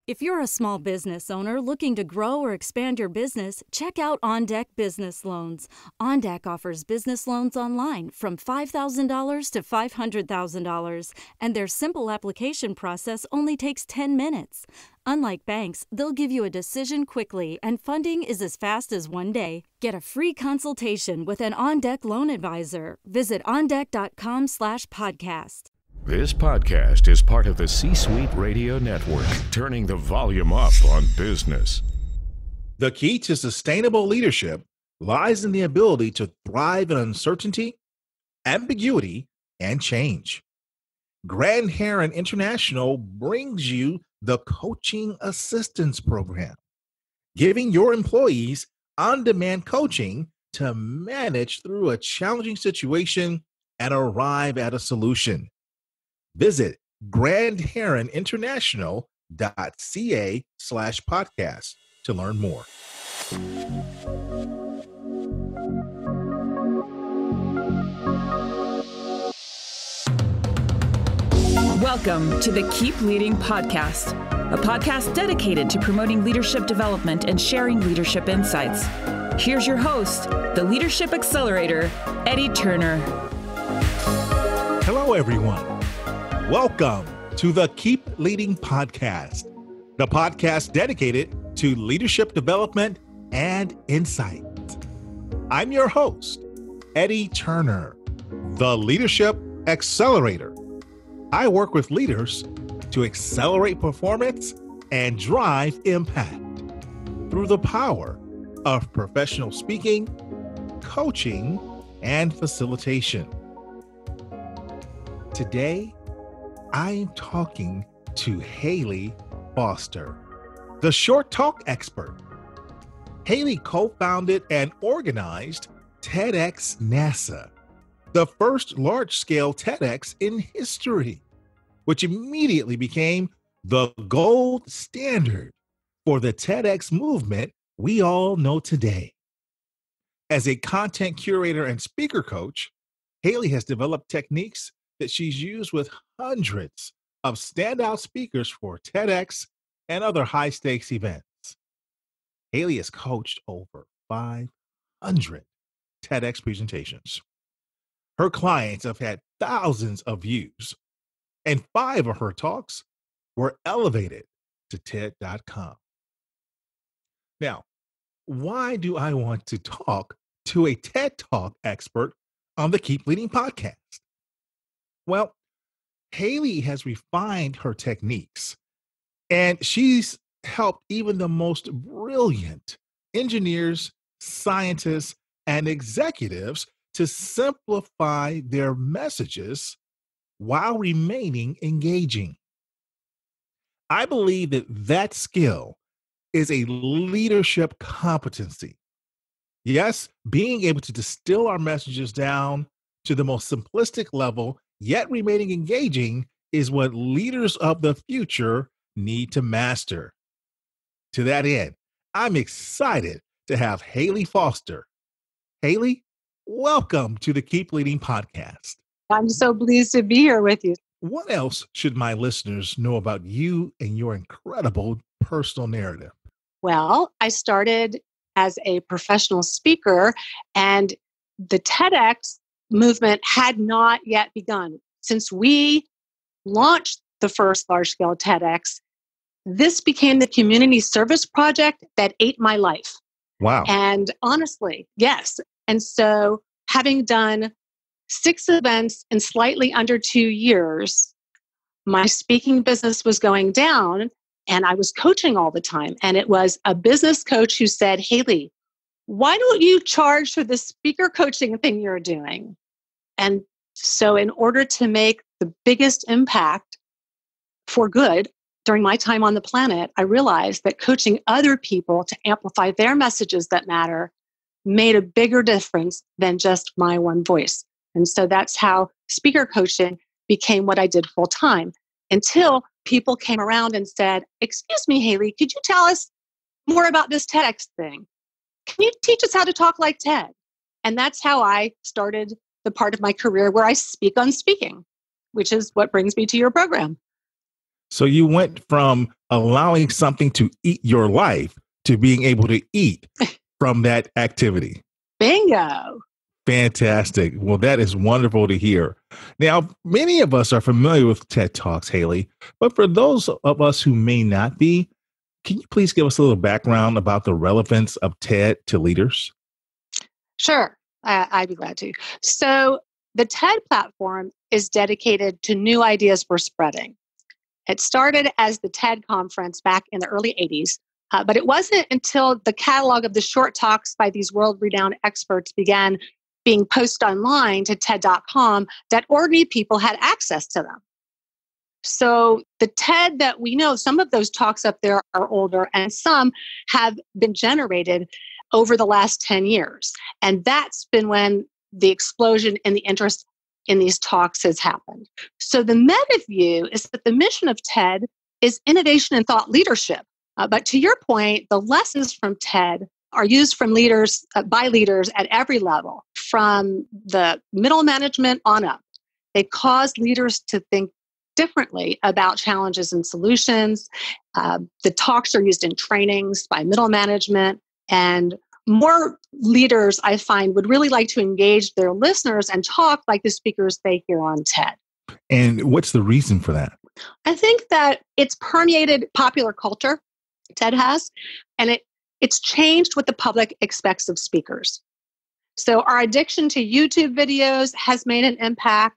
If you're a small business owner looking to grow or expand your business, check out OnDeck Business Loans. OnDeck offers business loans online from $5,000 to $500,000, and their simple application process only takes 10 minutes. Unlike banks, they'll give you a decision quickly, and funding is as fast as one day. Get a free consultation with an OnDeck loan advisor. Visit ondeck.com/podcast. This podcast is part of the C-Suite Radio Network, turning the volume up on business. The key to sustainable leadership lies in the ability to thrive in uncertainty, ambiguity, and change. Grand Heron International brings you the Coaching Assistance Program, giving your employees on-demand coaching to manage through a challenging situation and arrive at a solution. Visit grandheroninternational.ca/podcast to learn more. Welcome to the Keep Leading Podcast, a podcast dedicated to promoting leadership development and sharing leadership insights. Here's your host, the Leadership Accelerator, Eddie Turner. Hello, everyone. Welcome to the Keep Leading Podcast, the podcast dedicated to leadership development and insight. I'm your host, Eddie Turner, the Leadership Accelerator. I work with leaders to accelerate performance and drive impact through the power of professional speaking, coaching, and facilitation. Today, I am talking to Hayley Foster, the short talk expert. Hayley co-founded and organized TEDx NASA, the first large-scale TEDx in history, which immediately became the gold standard for the TEDx movement we all know today. As a content curator and speaker coach, Hayley has developed techniques that she's used with hundreds of standout speakers for TEDx and other high-stakes events. Hayley has coached over 500 TEDx presentations. Her clients have had thousands of views, and 5 of her talks were elevated to TED.com. Now, why do I want to talk to a TED Talk expert on the Keep Leading Podcast? Well, Hayley has refined her techniques, and she's helped even the most brilliant engineers, scientists, and executives to simplify their messages while remaining engaging. I believe that skill is a leadership competency. Yes, being able to distill our messages down to the most simplistic level, yet remaining engaging, is what leaders of the future need to master. To that end, I'm excited to have Hayley Foster. Hayley, welcome to the Keep Leading Podcast. I'm so pleased to be here with you. What else should my listeners know about you and your incredible personal narrative? Well, I started as a professional speaker, and the TEDx movement had not yet begun. Since we launched the first large-scale TEDx, this became the community service project that ate my life. Wow. And honestly, yes. And so having done 6 events in slightly under 2 years, my speaking business was going down, and I was coaching all the time. And it was a business coach who said, Hayley, why don't you charge for the speaker coaching thing you're doing? And so in order to make the biggest impact for good during my time on the planet, I realized that coaching other people to amplify their messages that matter made a bigger difference than just my one voice. And so that's how speaker coaching became what I did full time, until people came around and said, excuse me, Hayley, could you tell us more about this TEDx thing? Can you teach us how to talk like TED? And that's how I started the part of my career where I speak on speaking, which is what brings me to your program. So you went from allowing something to eat your life to being able to eat from that activity. Bingo. Fantastic. Well, that is wonderful to hear. Now, many of us are familiar with TED Talks, Hayley, but for those of us who may not be, can you please give us a little background about the relevance of TED to leaders? Sure. I'd be glad to. So the TED platform is dedicated to new ideas we're spreading. It started as the TED conference back in the early 80s, but it wasn't until the catalog of the short talks by these world-renowned experts began being posted online to TED.com that ordinary people had access to them. So the TED that we know, some of those talks up there are older and some have been generated over the last 10 years. And that's been when the explosion in the interest in these talks has happened. So the meta view is that the mission of TED is innovation and thought leadership. But to your point, the lessons from TED are used from leaders by leaders at every level, from the middle management on up. They cause leaders to think differently about challenges and solutions. The talks are used in trainings by middle management, and more leaders, I find, would really like to engage their listeners and talk like the speakers they hear on TED. And what's the reason for that? I think that it's permeated popular culture, TED has, and it's changed what the public expects of speakers. So our addiction to YouTube videos has made an impact.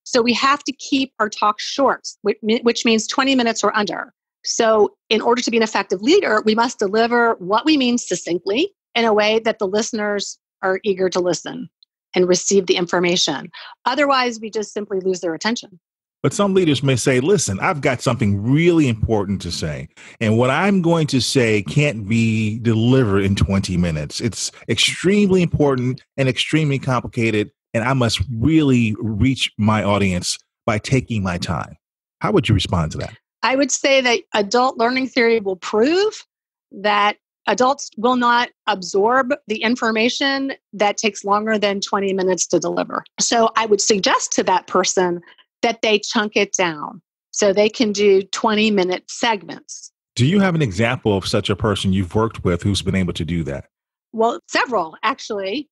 So we have to keep our talks short, which means 20 minutes or under. So in order to be an effective leader, we must deliver what we mean succinctly in a way that the listeners are eager to listen and receive the information. Otherwise, we just simply lose their attention. But some leaders may say, listen, I've got something really important to say. And what I'm going to say can't be delivered in 20 minutes. It's extremely important and extremely complicated. And I must really reach my audience by taking my time. How would you respond to that? I would say that adult learning theory will prove that adults will not absorb the information that takes longer than 20 minutes to deliver. So I would suggest to that person that they chunk it down so they can do 20-minute segments. Do you have an example of such a person you've worked with who's been able to do that? Well, several, actually.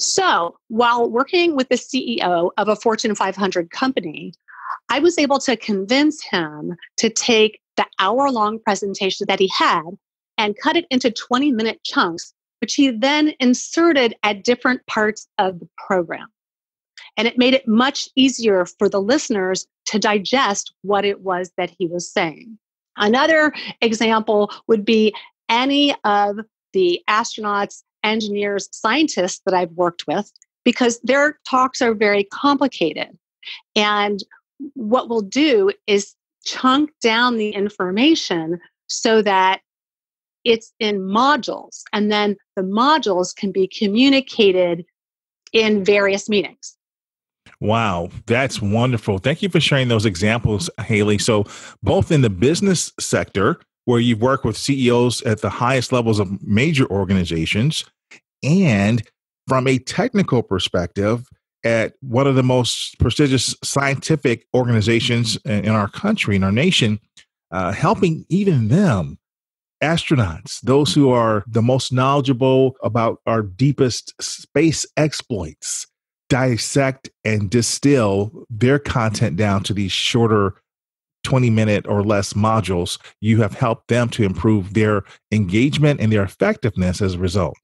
So while working with the CEO of a Fortune 500 company, I was able to convince him to take the hour-long presentation that he had and cut it into 20-minute chunks, which he then inserted at different parts of the program. And it made it much easier for the listeners to digest what it was that he was saying. Another example would be any of the astronauts, engineers, scientists that I've worked with, because their talks are very complicated. And what we'll do is chunk down the information so that it's in modules, and then the modules can be communicated in various meetings. Wow, that's wonderful. Thank you for sharing those examples, Hayley. So both in the business sector, where you've worked with CEOs at the highest levels of major organizations, and from a technical perspective, at one of the most prestigious scientific organizations in our country, in our nation, helping even them, astronauts, those who are the most knowledgeable about our deepest space exploits, dissect and distill their content down to these shorter 20-minute or less modules. You have helped them to improve their engagement and their effectiveness as a result.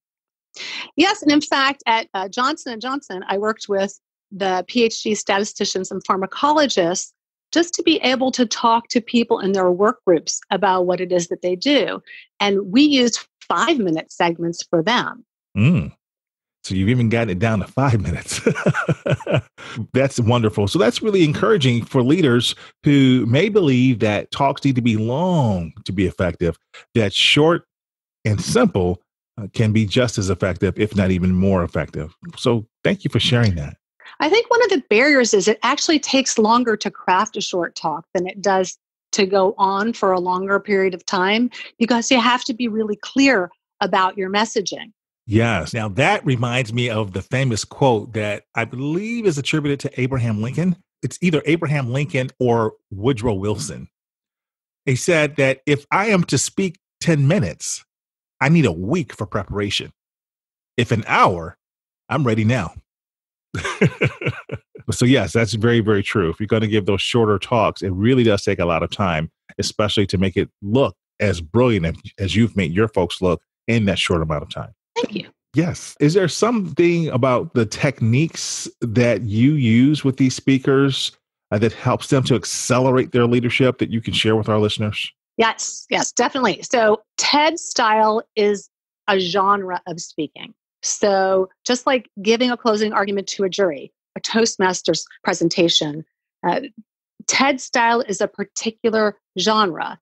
Yes, and in fact, at Johnson & Johnson, I worked with the PhD statisticians and pharmacologists just to be able to talk to people in their work groups about what it is that they do. And we used 5-minute segments for them. So you've even gotten it down to 5 minutes. That's wonderful. So that's really encouraging for leaders who may believe that talks need to be long to be effective, that short and simple can be just as effective, if not even more effective. So thank you for sharing that. I think one of the barriers is it actually takes longer to craft a short talk than it does to go on for a longer period of time, because you have to be really clear about your messaging. Yes. Now that reminds me of the famous quote that I believe is attributed to Abraham Lincoln. It's either Abraham Lincoln or Woodrow Wilson. He said that if I am to speak 10 minutes, I need a week for preparation. If an hour, I'm ready now. So yes, that's very, very true. If you're going to give those shorter talks, it really does take a lot of time, especially to make it look as brilliant as you've made your folks look in that short amount of time. Thank you. Yes. Is there something about the techniques that you use with these speakers that helps them to accelerate their leadership that you can share with our listeners? Yes, definitely. So TED style is a genre of speaking. So just like giving a closing argument to a jury, a Toastmasters presentation, TED style is a particular genre,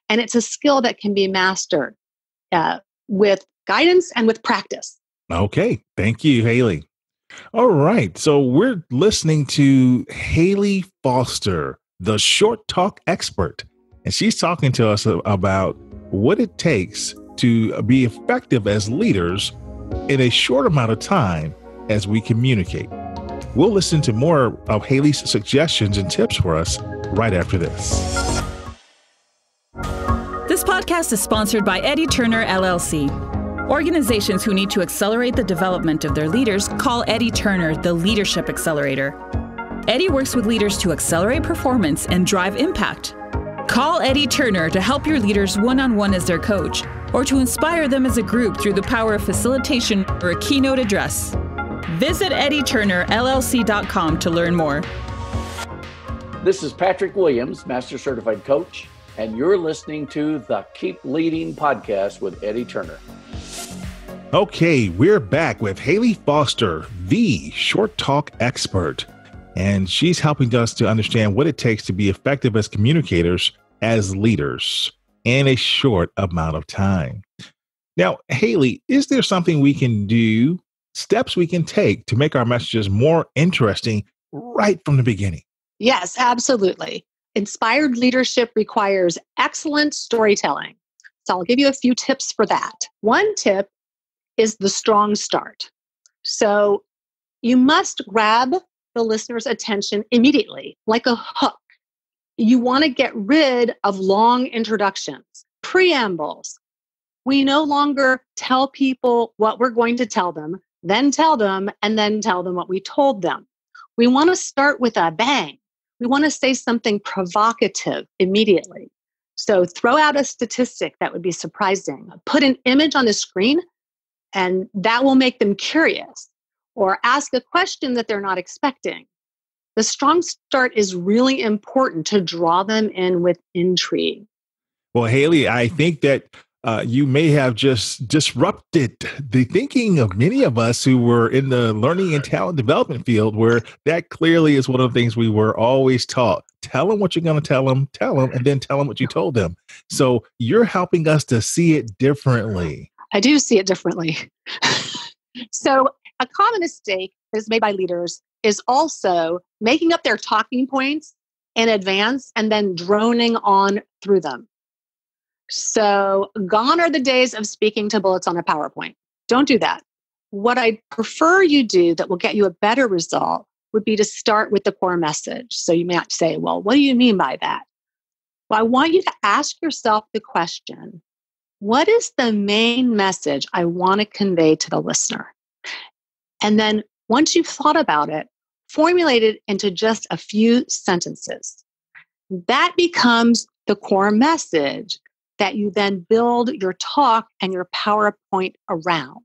and it's a skill that can be mastered with guidance and with practice. Okay. Thank you, Hayley. All right. So we're listening to Hayley Foster, the short talk expert, and she's talking to us about what it takes to be effective as leaders in a short amount of time as we communicate. We'll listen to more of Hayley's suggestions and tips for us right after this. This podcast is sponsored by Eddie Turner, LLC. Organizations who need to accelerate the development of their leaders call Eddie Turner the Leadership Accelerator. Eddie works with leaders to accelerate performance and drive impact. Call Eddie Turner to help your leaders one-on-one as their coach, or to inspire them as a group through the power of facilitation or a keynote address. Visit EddieTurnerLLC.com to learn more. This is Patrick Williams, Master Certified Coach, and you're listening to the Keep Leading podcast with Eddie Turner. Okay, we're back with Hayley Foster, the short talk expert, and she's helping us to understand what it takes to be effective as communicators, as leaders, in a short amount of time. Now, Hayley, is there something we can do, steps we can take to make our messages more interesting right from the beginning? Yes, absolutely. Inspired leadership requires excellent storytelling. So I'll give you a few tips for that. One tip is the strong start. So you must grab the listener's attention immediately, like a hook. You want to get rid of long introductions, preambles. We no longer tell people what we're going to tell them, and then tell them what we told them. We want to start with a bang. We want to say something provocative immediately. So throw out a statistic that would be surprising. Put an image on the screen, and that will make them curious. Or ask a question that they're not expecting. The strong start is really important to draw them in with intrigue. Well, Hayley, I think that you may have just disrupted the thinking of many of us who were in the learning and talent development field, where that clearly is one of the things we were always taught. Tell them what you're going to tell them, and then tell them what you told them. So you're helping us to see it differently. I do see it differently. So a common mistake that is made by leaders is also making up their talking points in advance and then droning on through them. So gone are the days of speaking to bullets on a PowerPoint. Don't do that. What I prefer you do that will get you a better result would be to start with the core message. So you might say, well, what do you mean by that? Well, I want you to ask yourself the question, what is the main message I want to convey to the listener? And then once you've thought about it, formulate it into just a few sentences. That becomes the core message that you then build your talk and your PowerPoint around.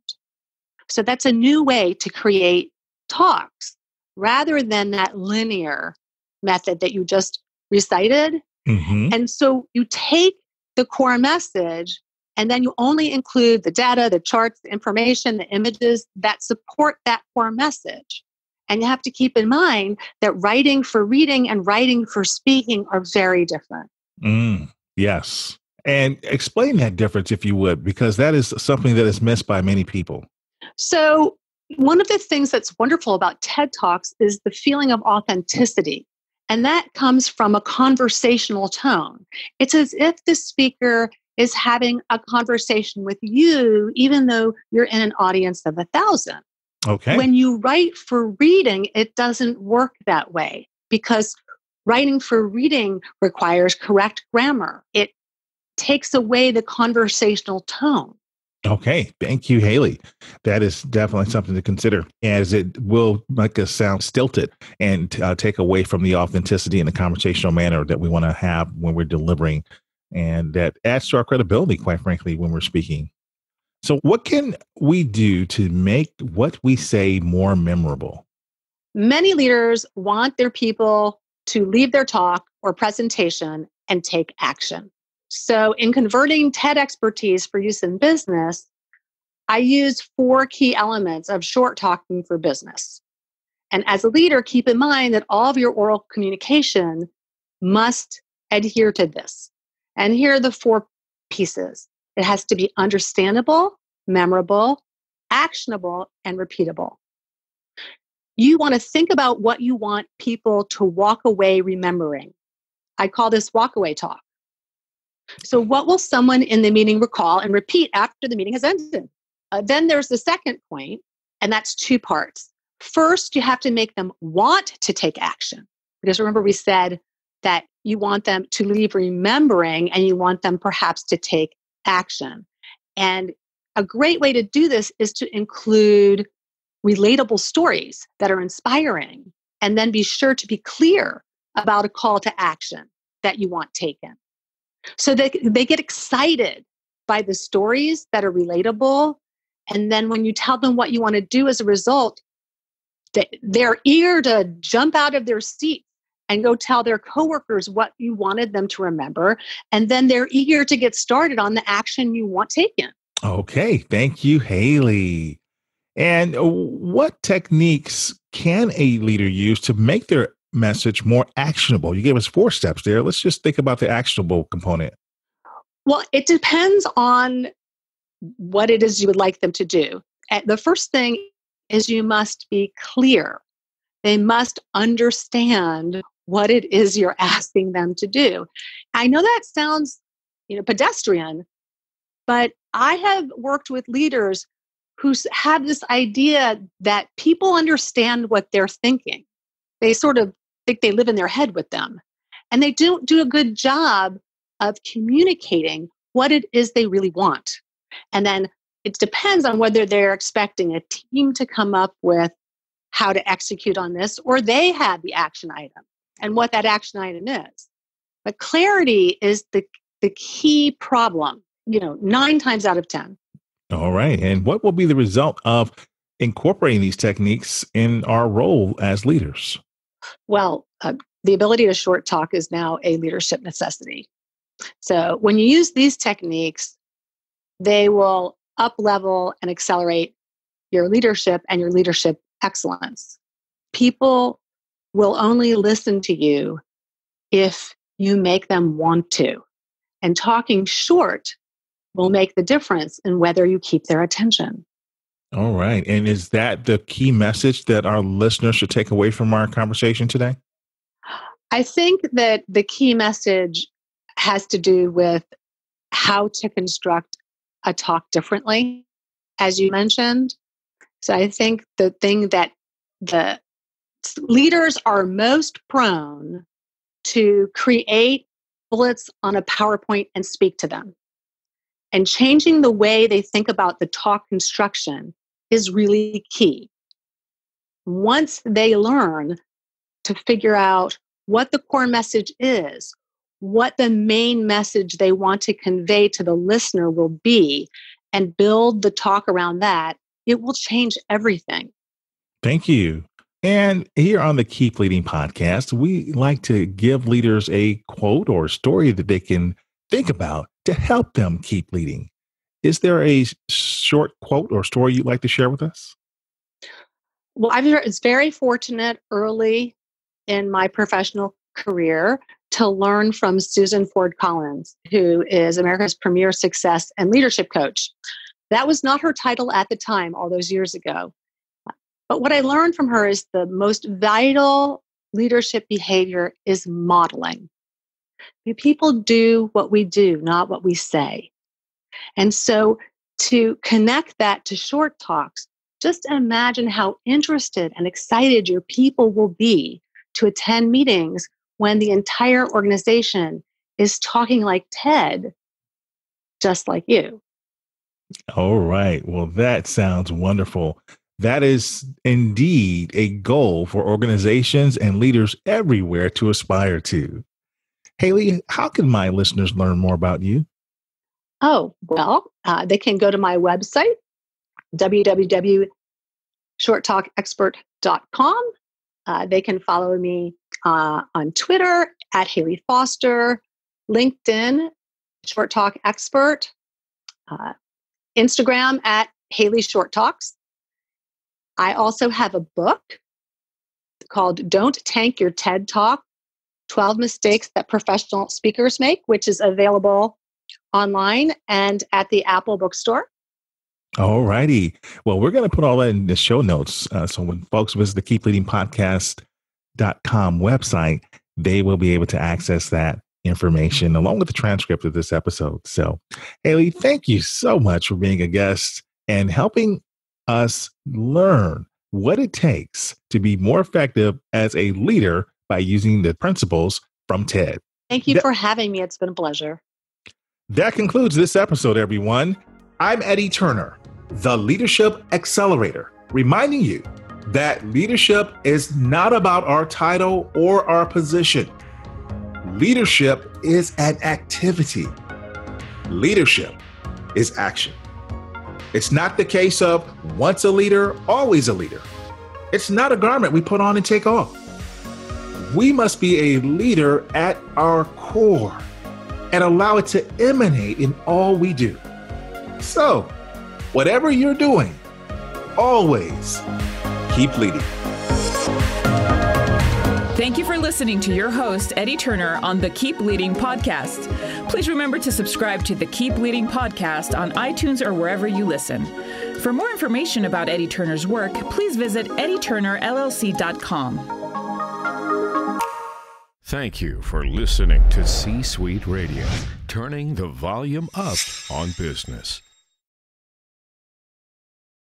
So that's a new way to create talks rather than that linear method that you just recited. Mm-hmm. And so you take the core message and then you only include the data, the charts, the information, the images that support that core message. And you have to keep in mind that writing for reading and writing for speaking are very different. Yes. And explain that difference, if you would, because that is something that is missed by many people. So one of the things that's wonderful about TED Talks is the feeling of authenticity. And that comes from a conversational tone. It's as if the speaker is having a conversation with you, even though you're in an audience of 1,000. Okay. When you write for reading, it doesn't work that way because Writing for reading requires correct grammar. It takes away the conversational tone. Okay. Thank you, Hayley. That is definitely something to consider, as it will make us sound stilted and take away from the authenticity and the conversational manner that we want to have when we're delivering. And that adds to our credibility, quite frankly, when we're speaking. So, what can we do to make what we say more memorable? Many leaders want their people to leave their talk or presentation and take action. So in converting TED expertise for use in business, I use 4 key elements of short talking for business. And as a leader, keep in mind that all of your oral communication must adhere to this. And here are the 4 pieces. It has to be understandable, memorable, actionable, and repeatable. You want to think about what you want people to walk away remembering. I call this walk-away talk. So what will someone in the meeting recall and repeat after the meeting has ended? Then there's the second point, and that's 2 parts. First, you have to make them want to take action. Because remember, we said that you want them to leave remembering and you want them perhaps to take action. And a great way to do this is to include relatable stories that are inspiring, and then be sure to be clear about a call to action that you want taken. So they get excited by the stories that are relatable. And then when you tell them what you want to do as a result, they're eager to jump out of their seat and go tell their coworkers what you wanted them to remember. And then they're eager to get started on the action you want taken. Okay. Thank you, Hayley. And what techniques can a leader use to make their message more actionable? You gave us 4 steps there. Let's just think about the actionable component. Well, it depends on what it is you would like them to do. The first thing is you must be clear. They must understand what it is you're asking them to do. I know that sounds, pedestrian, but I have worked with leaders who have this idea that people understand what they're thinking. They sort of think they live in their head with them. And they don't do a good job of communicating what it is they really want. And then it depends on whether they're expecting a team to come up with how to execute on this, or they have the action item and what that action item is. But clarity is the key problem, 9 times out of 10. All right. And what will be the result of incorporating these techniques in our role as leaders? Well, the ability to short talk is now a leadership necessity. So when you use these techniques, they will up-level and accelerate your leadership and your leadership excellence. People will only listen to you if you make them want to. And talking short will make the difference in whether you keep their attention. All right. And is that the key message that our listeners should take away from our conversation today? I think that the key message has to do with how to construct a talk differently, as you mentioned. So I think the thing that the leaders are most prone to create bullets on a PowerPoint and speak to them. And changing the way they think about the talk construction is really key. Once they learn to figure out what the core message is, what the main message they want to convey to the listener will be, and build the talk around that, it will change everything. Thank you. And here on the Keep Leading podcast, we like to give leaders a quote or story that they can think about to help them keep leading. Is there a short quote or story you'd like to share with us? Well, I was very fortunate early in my professional career to learn from Susan Ford Collins, who is America's premier success and leadership coach. That was not her title at the time, all those years ago. But what I learned from her is the most vital leadership behavior is modeling. People do what we do, not what we say. And so to connect that to short talks, just imagine how interested and excited your people will be to attend meetings when the entire organization is talking like TED, just like you. All right. Well, that sounds wonderful. That is indeed a goal for organizations and leaders everywhere to aspire to. Hayley, how can my listeners learn more about you? Oh, well, they can go to my website, www.shorttalkexpert.com. They can follow me on Twitter at Hayley Foster, LinkedIn, Short Talk Expert, Instagram at Hayley Short Talks. I also have a book called Don't Tank Your TED Talk, 12 Mistakes That Professional Speakers Make, which is available online and at the Apple bookstore. All righty. Well, we're going to put all that in the show notes. So when folks visit the keepleadingpodcast.com website, they will be able to access that information along with the transcript of this episode. So, Hayley, thank you so much for being a guest and helping us learn what it takes to be more effective as a leader by using the principles from TED. Thank you for having me. It's been a pleasure. That concludes this episode, everyone. I'm Eddie Turner, the Leadership Accelerator, reminding you that leadership is not about our title or our position. Leadership is an activity. Leadership is action. It's not the case of once a leader, always a leader. It's not a garment we put on and take off. We must be a leader at our core and allow it to emanate in all we do. So, whatever you're doing, always keep leading. Thank you for listening to your host, Eddie Turner, on the Keep Leading podcast. Please remember to subscribe to the Keep Leading podcast on iTunes or wherever you listen. For more information about Eddie Turner's work, please visit eddieturnerllc.com. Thank you for listening to C-Suite Radio, turning the volume up on business.